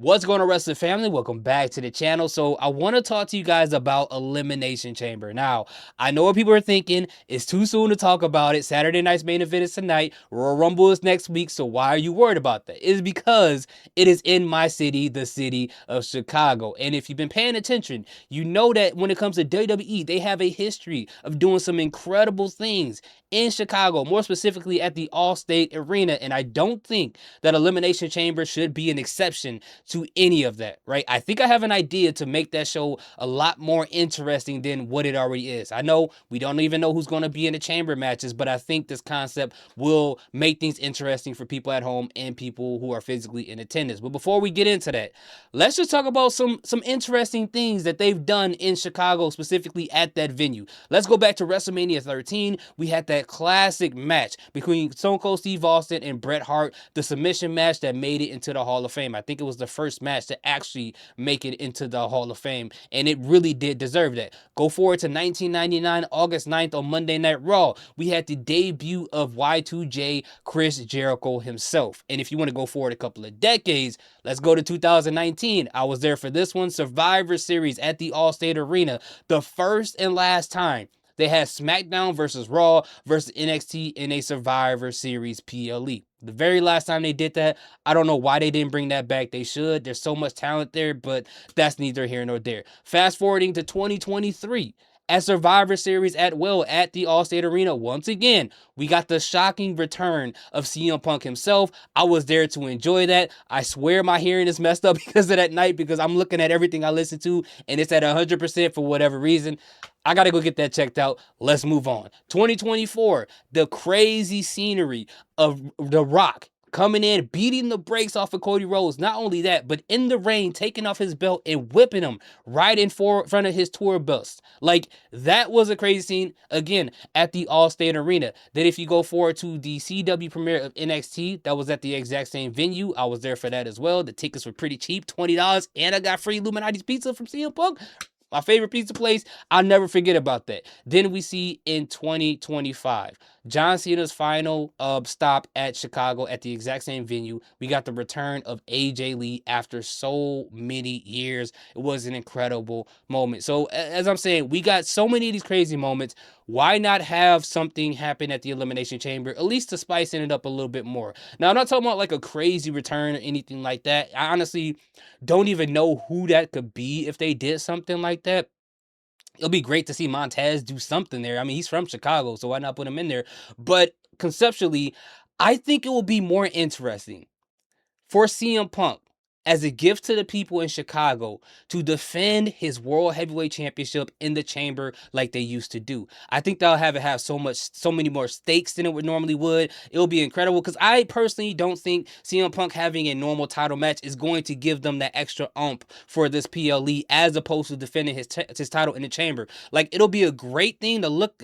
What's going on, wrestling family? Welcome back to the channel. So I want to talk to you guys about Elimination Chamber. Now, I know what people are thinking. It's too soon to talk about it. Saturday night's main event is tonight. Royal Rumble is next week. So why are you worried about that? It's because it is in my city, the city of Chicago. And if you've been paying attention, you know that when it comes to WWE, they have a history of doing some incredible things in Chicago, more specifically at the Allstate Arena. And I don't think that Elimination Chamber should be an exception to any of that, right? I think I have an idea to make that show a lot more interesting than what it already is. I know we don't even know who's going to be in the chamber matches, but I think this concept will make things interesting for people at home and people who are physically in attendance. But before we get into that, let's just talk about some interesting things that they've done in Chicago, specifically at that venue. Let's go back to WrestleMania 13. We had that classic match between Stone Cold Steve Austin and Bret Hart, the submission match that made it into the Hall of Fame. I think it was the first match to actually make it into the Hall of Fame, and it really did deserve that. Go forward to 1999, August 9th on Monday Night Raw. We had the debut of Y2J, Chris Jericho himself. And if you want to go forward a couple of decades, let's go to 2019. I was there for this one, Survivor Series at the Allstate Arena, the first and last time they had SmackDown versus Raw versus NXT in a Survivor Series PLE. The very last time they did that, I don't know why they didn't bring that back. They should. There's so much talent there, but that's neither here nor there. Fast forwarding to 2023. At Survivor Series at Will at the Allstate Arena, once again, we got the shocking return of CM Punk himself. I was there to enjoy that. I swear my hearing is messed up because of that night, because I'm looking at everything I listen to and it's at 100% for whatever reason. I got to go get that checked out. Let's move on. 2024, the crazy scenery of The Rock coming in, beating the brakes off of Cody Rhodes. Not only that, but in the rain, taking off his belt and whipping him right in front of his tour bus. Like, that was a crazy scene. Again, at the Allstate Arena. Then if you go forward to the CW premiere of NXT, that was at the exact same venue. I was there for that as well. The tickets were pretty cheap, $20, and I got free Illuminati's pizza from CM Punk. My favorite pizza place. I'll never forget about that. Then we see in 2025, John Cena's final stop at Chicago at the exact same venue. We got the return of AJ Lee after so many years. It was an incredible moment. So as I'm saying, we got so many of these crazy moments. Why not have something happen at the Elimination Chamber, at least to spice it up a little bit more? Now, I'm not talking about like a crazy return or anything like that. I honestly don't even know who that could be if they did something like that. It'll be great to see Montez do something there. I mean, he's from Chicago, so why not put him in there? But conceptually, I think it will be more interesting for CM Punk as a gift to the people in Chicago to defend his World Heavyweight Championship in the chamber like they used to do. I think they'll have so many more stakes than it would normally would. It'll be incredible because I personally don't think CM Punk having a normal title match is going to give them that extra ump for this PLE as opposed to defending his title in the chamber. Like, it'll be a great thing to look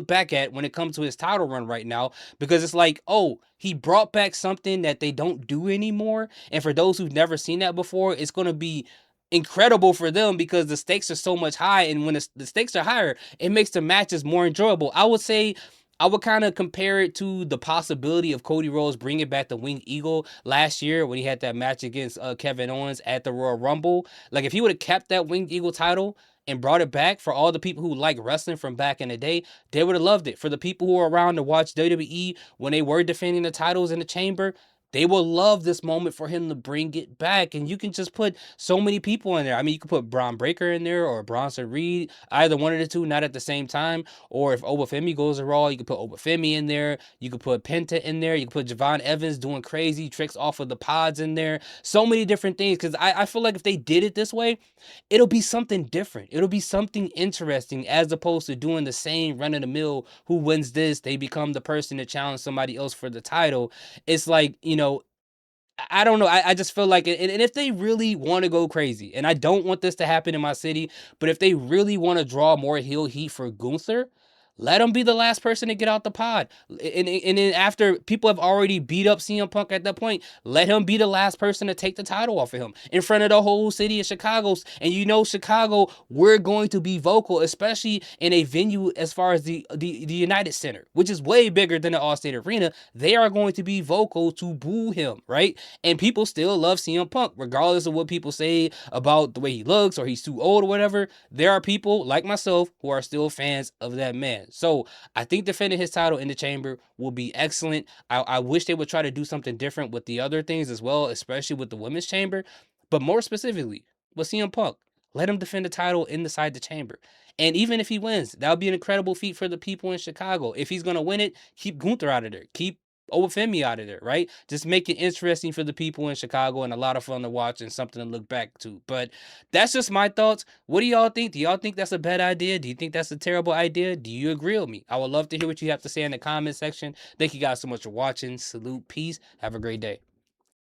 back at when it comes to his title run right now, because it's like, oh, he brought back something that they don't do anymore. And for those who've never seen that before, it's going to be incredible for them because the stakes are so much high. And when the stakes are higher, it makes the matches more enjoyable. I would say I would kind of compare it to the possibility of Cody Rhodes bringing back the Winged Eagle last year when he had that match against Kevin Owens at the Royal Rumble. Like, if he would have kept that Winged Eagle title and brought it back for all the people who like wrestling from back in the day, they would have loved it. For the people who are around to watch WWE when they were defending the titles in the chamber, they will love this moment for him to bring it back. And you can just put so many people in there. I mean, you could put Braun Breaker in there or Bronson Reed, either one of the two, not at the same time. Or if Obafemi goes to Raw, you could put Obafemi in there. You could put Penta in there. You could put Javon Evans doing crazy tricks off of the pods in there. So many different things. Because I feel like if they did it this way, it'll be something different. It'll be something interesting as opposed to doing the same run of the mill. Who wins this? They become the person to challenge somebody else for the title. It's like, I don't know. I just feel like, and if they really want to go crazy, and I don't want this to happen in my city, but if they really want to draw more heel heat for Gunther, Let him be the last person to get out the pod. And then after people have already beat up CM Punk at that point, let him be the last person to take the title off of him in front of the whole city of Chicago. And you know, Chicago, we're going to be vocal, especially in a venue as far as the United Center, which is way bigger than the Allstate Arena. They are going to be vocal to boo him, right? And people still love CM Punk, regardless of what people say about the way he looks or he's too old or whatever. There are people like myself who are still fans of that man. So I think defending his title in the chamber will be excellent. I wish they would try to do something different with the other things as well, especially with the women's chamber. But more specifically, with CM Punk, let him defend the title inside the chamber. And even if he wins, that would be an incredible feat for the people in Chicago. If he's going to win it, keep Gunther out of there. Keep Obafemi out of there, right? Just make it interesting for the people in Chicago and a lot of fun to watch and something to look back to. But that's just my thoughts. What do y'all think? Do y'all think that's a bad idea? Do you think that's a terrible idea? Do you agree with me? I would love to hear what you have to say in the comment section. Thank you guys so much for watching. Salute, peace. Have a great day.